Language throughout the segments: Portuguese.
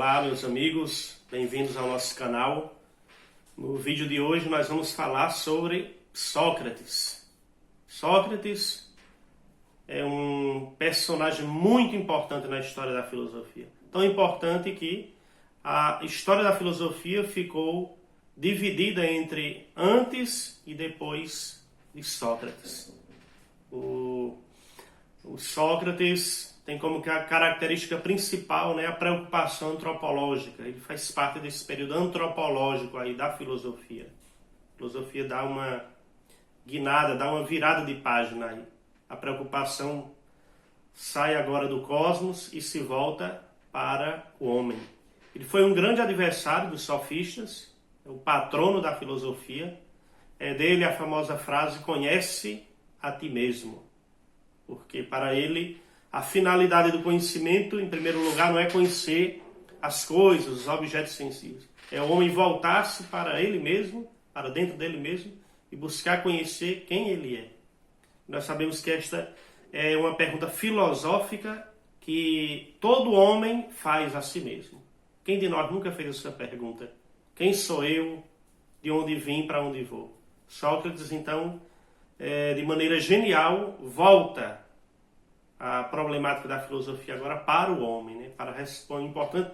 Olá, meus amigos, bem-vindos ao nosso canal. No vídeo de hoje nós vamos falar sobre Sócrates. Sócrates é um personagem muito importante na história da filosofia. Tão importante que a história da filosofia ficou dividida entre antes e depois de Sócrates. O Sócrates tem como característica principal, a preocupação antropológica. Ele faz parte desse período antropológico aí da filosofia. A filosofia dá uma guinada, dá uma virada de página aí. A preocupação sai agora do cosmos e se volta para o homem. Ele foi um grande adversário dos sofistas, é o patrono da filosofia. É dele a famosa frase, conhece a ti mesmo. Porque para ele a finalidade do conhecimento, em primeiro lugar, não é conhecer as coisas, os objetos sensíveis. É o homem voltar-se para ele mesmo, para dentro dele mesmo, e buscar conhecer quem ele é. Nós sabemos que esta é uma pergunta filosófica que todo homem faz a si mesmo. Quem de nós nunca fez essa pergunta? Quem sou eu? De onde vim? Para onde vou? Sócrates, então, de maneira genial, volta a problemática da filosofia agora para o homem, para responder.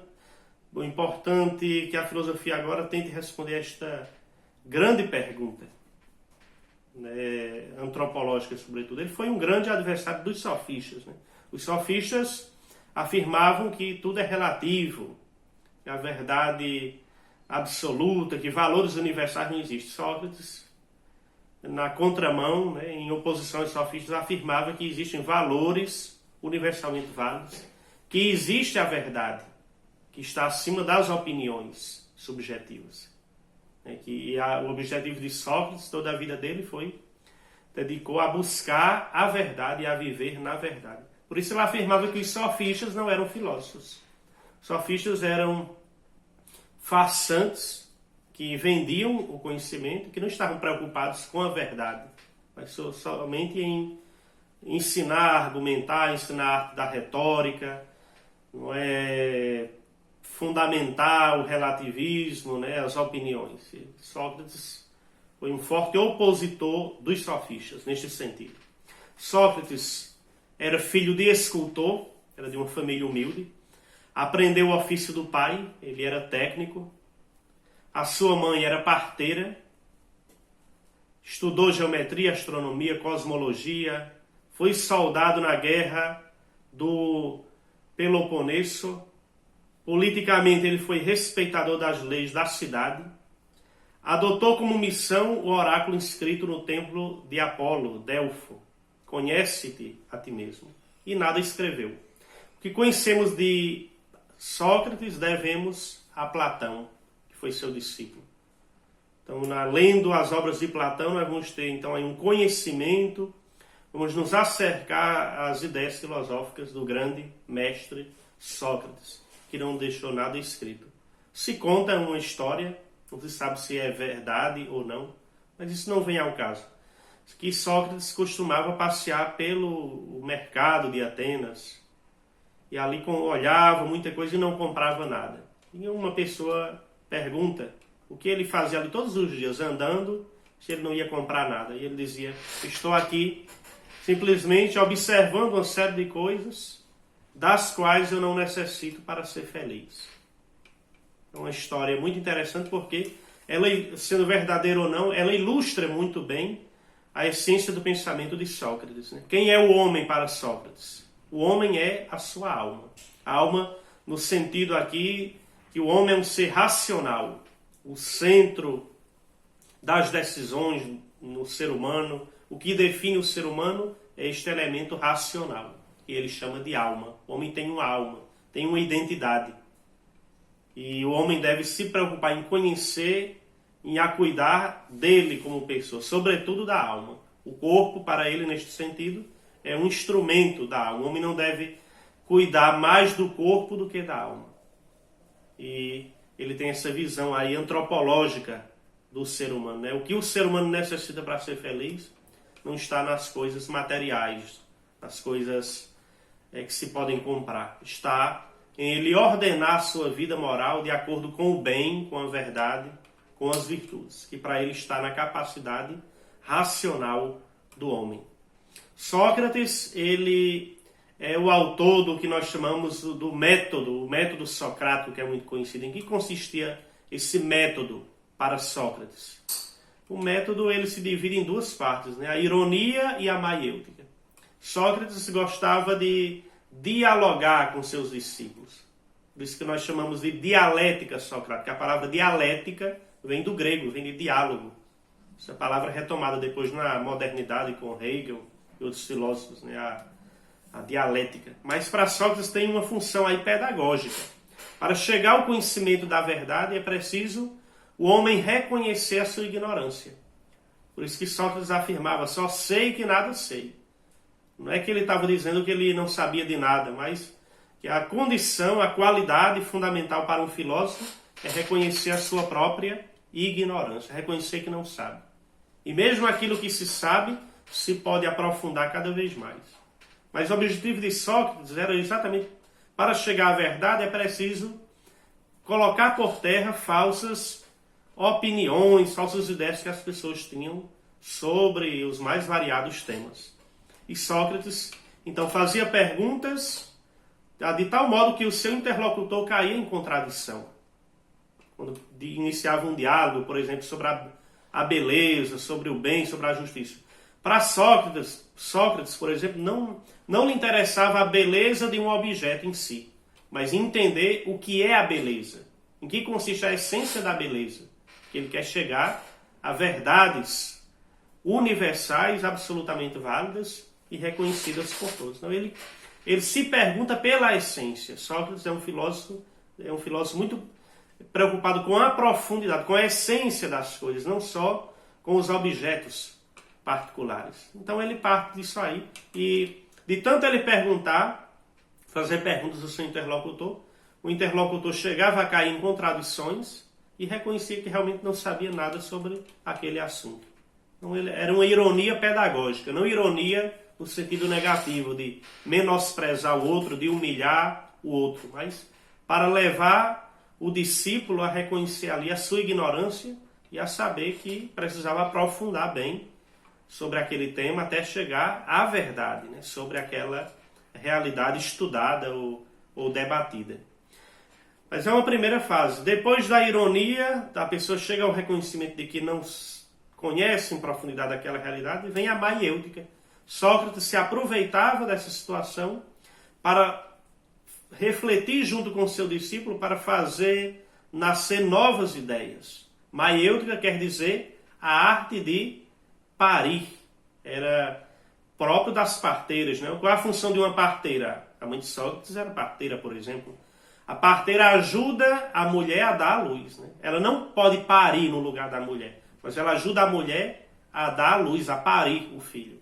O importante que a filosofia agora tente responder esta grande pergunta, antropológica sobretudo. Ele foi um grande adversário dos sofistas. Os sofistas afirmavam que tudo é relativo, que a verdade absoluta, que valores universais não existem. Sócrates, na contramão, em oposição aos sofistas, afirmava que existem valores universalmente válidos, que existe a verdade, que está acima das opiniões subjetivas. O objetivo de Sócrates, toda a vida dele dedicou a buscar a verdade e a viver na verdade. Por isso ele afirmava que os sofistas não eram filósofos. Os sofistas eram farsantes, que vendiam o conhecimento, que não estavam preocupados com a verdade, mas somente em ensinar, argumentar, ensinar a arte da retórica, fundamentar o relativismo, as opiniões. Sócrates foi um forte opositor dos sofistas, neste sentido. Sócrates era filho de escultor, era de uma família humilde, aprendeu o ofício do pai, ele era técnico. A sua mãe era parteira, estudou geometria, astronomia, cosmologia, foi soldado na guerra do Peloponeso. Politicamente ele foi respeitador das leis da cidade. Adotou como missão o oráculo inscrito no templo de Apolo, Delfo. Conhece-te a ti mesmo. E nada escreveu. O que conhecemos de Sócrates devemos a Platão, foi seu discípulo. Então, lendo as obras de Platão, nós vamos ter então aí um conhecimento, vamos nos acercar às ideias filosóficas do grande mestre Sócrates, que não deixou nada escrito. Se conta uma história, não se sabe se é verdade ou não, mas isso não vem ao caso. Que Sócrates costumava passear pelo mercado de Atenas, e ali olhava muita coisa e não comprava nada. E uma pessoa pergunta o que ele fazia ali todos os dias, andando, se ele não ia comprar nada. E ele dizia, estou aqui simplesmente observando uma série de coisas das quais eu não necessito para ser feliz. É uma história muito interessante porque, ela, sendo verdadeira ou não, ela ilustra muito bem a essência do pensamento de Sócrates. Quem é o homem para Sócrates? O homem é a sua alma. A alma, no sentido aqui, que o homem é um ser racional, o centro das decisões no ser humano. O que define o ser humano é este elemento racional, que ele chama de alma. O homem tem uma alma, tem uma identidade. E o homem deve se preocupar em conhecer, em cuidar dele como pessoa, sobretudo da alma. O corpo, para ele, neste sentido, é um instrumento da alma. O homem não deve cuidar mais do corpo do que da alma. E ele tem essa visão aí antropológica do ser humano. O que o ser humano necessita para ser feliz não está nas coisas materiais, nas coisas que se podem comprar. Está em ele ordenar a sua vida moral de acordo com o bem, com a verdade, com as virtudes, que para ele está na capacidade racional do homem. Sócrates, ele é o autor do que nós chamamos do método, o método socrático, que é muito conhecido. Em que consistia esse método para Sócrates? O método ele se divide em duas partes, né? A ironia e a maiêutica. Sócrates gostava de dialogar com seus discípulos. Por isso que nós chamamos de dialética socrática. A palavra dialética vem do grego, vem de diálogo. Essa palavra é retomada depois na modernidade com Hegel e outros filósofos, né? A dialética. Mas para Sócrates tem uma função aí pedagógica. Para chegar ao conhecimento da verdade é preciso o homem reconhecer a sua ignorância. Por isso que Sócrates afirmava, só sei que nada sei. Não é que ele estava dizendo que ele não sabia de nada, mas que a condição, a qualidade fundamental para um filósofo é reconhecer a sua própria ignorância, reconhecer que não sabe. E mesmo aquilo que se sabe, se pode aprofundar cada vez mais. Mas o objetivo de Sócrates era exatamente, para chegar à verdade, é preciso colocar por terra falsas opiniões, falsas ideias que as pessoas tinham sobre os mais variados temas. E Sócrates, então, fazia perguntas de tal modo que o seu interlocutor caía em contradição. Quando iniciava um diálogo, por exemplo, sobre a beleza, sobre o bem, sobre a justiça. Para Sócrates, por exemplo, não lhe interessava a beleza de um objeto em si, mas entender o que é a beleza, em que consiste a essência da beleza. Que ele quer chegar a verdades universais, absolutamente válidas e reconhecidas por todos. Então ele se pergunta pela essência. Sócrates é um filósofo muito preocupado com a profundidade, com a essência das coisas, não só com os objetos particulares. Então ele parte disso aí e de tanto ele fazer perguntas ao seu interlocutor, o interlocutor chegava a cair em contradições e reconhecia que realmente não sabia nada sobre aquele assunto. Então, era uma ironia pedagógica, não ironia no sentido negativo, de menosprezar o outro, de humilhar o outro, mas para levar o discípulo a reconhecer ali a sua ignorância e a saber que precisava aprofundar bem sobre aquele tema até chegar à verdade, né? Sobre aquela realidade estudada ou debatida. Mas é uma primeira fase. Depois da ironia, a pessoa chega ao reconhecimento de que não conhece em profundidade aquela realidade e vem a maiêutica. Sócrates se aproveitava dessa situação para refletir junto com o seu discípulo para fazer nascer novas ideias. Maiêutica quer dizer a arte de parir. Era próprio das parteiras, né? Qual é a função de uma parteira? A mãe de Sócrates era parteira, por exemplo. A parteira ajuda a mulher a dar à luz, né? Ela não pode parir no lugar da mulher, mas ela ajuda a mulher a dar à luz, a parir o filho.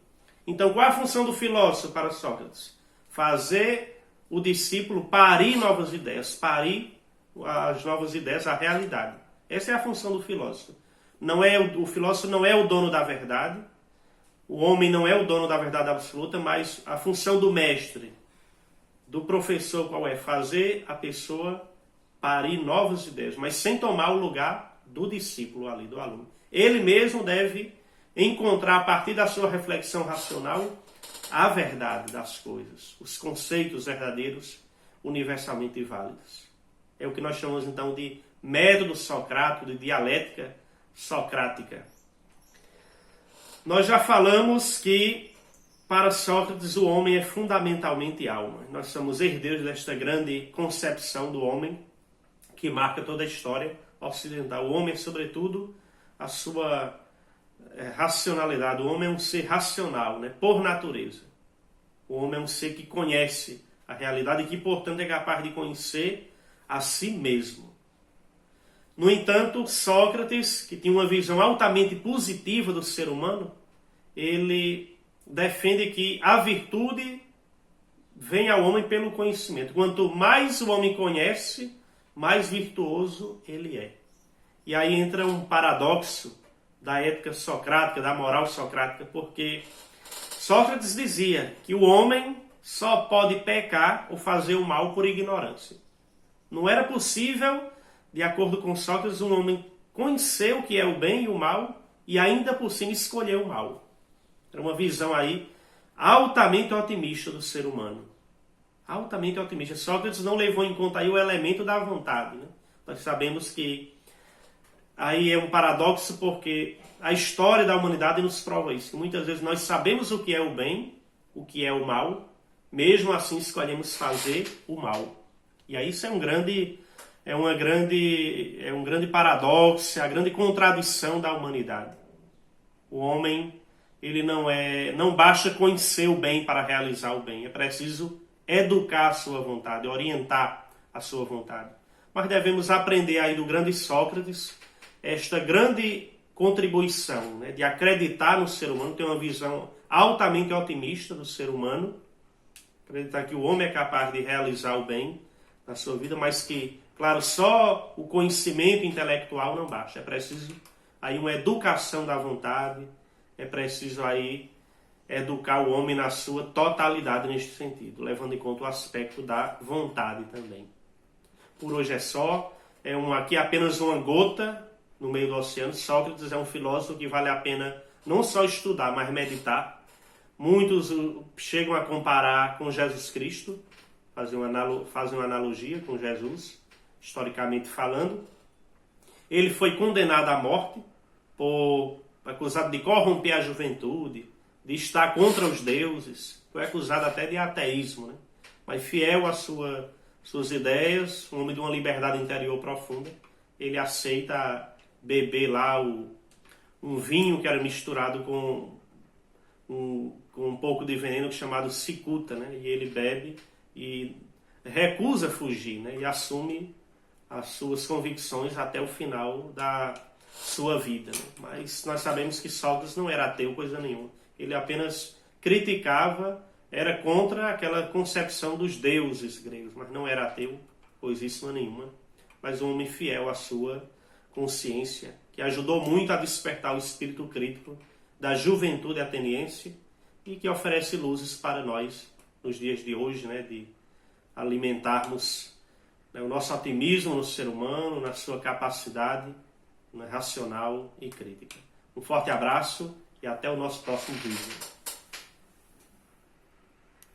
Então, qual é a função do filósofo para Sócrates? Fazer o discípulo parir novas ideias, parir as novas ideias, a realidade. Essa é a função do filósofo. O filósofo não é o dono da verdade, o homem não é o dono da verdade absoluta, mas a função do mestre, do professor, qual é? Fazer a pessoa parir novas ideias, mas sem tomar o lugar do discípulo ali, do aluno. Ele mesmo deve encontrar, a partir da sua reflexão racional, a verdade das coisas, os conceitos verdadeiros, universalmente válidos. É o que nós chamamos, então, de método socrático, de dialética socrática. Nós já falamos que para Sócrates, o homem é fundamentalmente alma. Nós somos herdeiros desta grande concepção do homem que marca toda a história ocidental. O homem é, sobretudo, a sua racionalidade. O homem é um ser racional, né? Por natureza. O homem é um ser que conhece a realidade e que, portanto, é capaz de conhecer a si mesmo. No entanto, Sócrates, que tinha uma visão altamente positiva do ser humano, ele defende que a virtude vem ao homem pelo conhecimento. Quanto mais o homem conhece, mais virtuoso ele é. E aí entra um paradoxo da ética socrática, da moral socrática, porque Sócrates dizia que o homem só pode pecar ou fazer o mal por ignorância. Não era possível, de acordo com Sócrates, um homem conhecer o que é o bem e o mal e ainda por cima escolher o mal. Era uma visão aí altamente otimista do ser humano. Altamente otimista. Sócrates não levou em conta aí o elemento da vontade, né? Nós sabemos que aí é um paradoxo, porque a história da humanidade nos prova isso. Que muitas vezes nós sabemos o que é o bem, o que é o mal, mesmo assim escolhemos fazer o mal. E aí isso é um grande paradoxo, a grande contradição da humanidade. O homem, ele não basta conhecer o bem para realizar o bem, é preciso educar a sua vontade, orientar a sua vontade. Mas devemos aprender aí do grande Sócrates esta grande contribuição, né, de acreditar no ser humano, ter uma visão altamente otimista do ser humano, acreditar que o homem é capaz de realizar o bem na sua vida, mas que, claro, só o conhecimento intelectual não basta. É preciso aí uma educação da vontade, é preciso aí educar o homem na sua totalidade neste sentido, levando em conta o aspecto da vontade também. Por hoje é só, aqui apenas uma gota no meio do oceano. Sócrates é um filósofo que vale a pena não só estudar, mas meditar. Muitos chegam a comparar com Jesus Cristo, fazem uma analogia com Jesus, historicamente falando. Ele foi condenado à morte, acusado de corromper a juventude, de estar contra os deuses, foi acusado até de ateísmo, né? Mas fiel às suas ideias, um homem de uma liberdade interior profunda, ele aceita beber lá um vinho que era misturado com um pouco de veneno chamado cicuta, né? E ele bebe e recusa fugir, né? E assume as suas convicções até o final da sua vida, né? Mas nós sabemos que Sócrates não era ateu, coisa nenhuma. Ele apenas criticava, era contra aquela concepção dos deuses gregos, mas não era ateu, coisíssima nenhuma. Mas um homem fiel à sua consciência, que ajudou muito a despertar o espírito crítico da juventude ateniense e que oferece luzes para nós nos dias de hoje, né, de alimentarmos, né, o nosso otimismo no ser humano, na sua capacidade, né, racional e crítica. Um forte abraço e até o nosso próximo vídeo.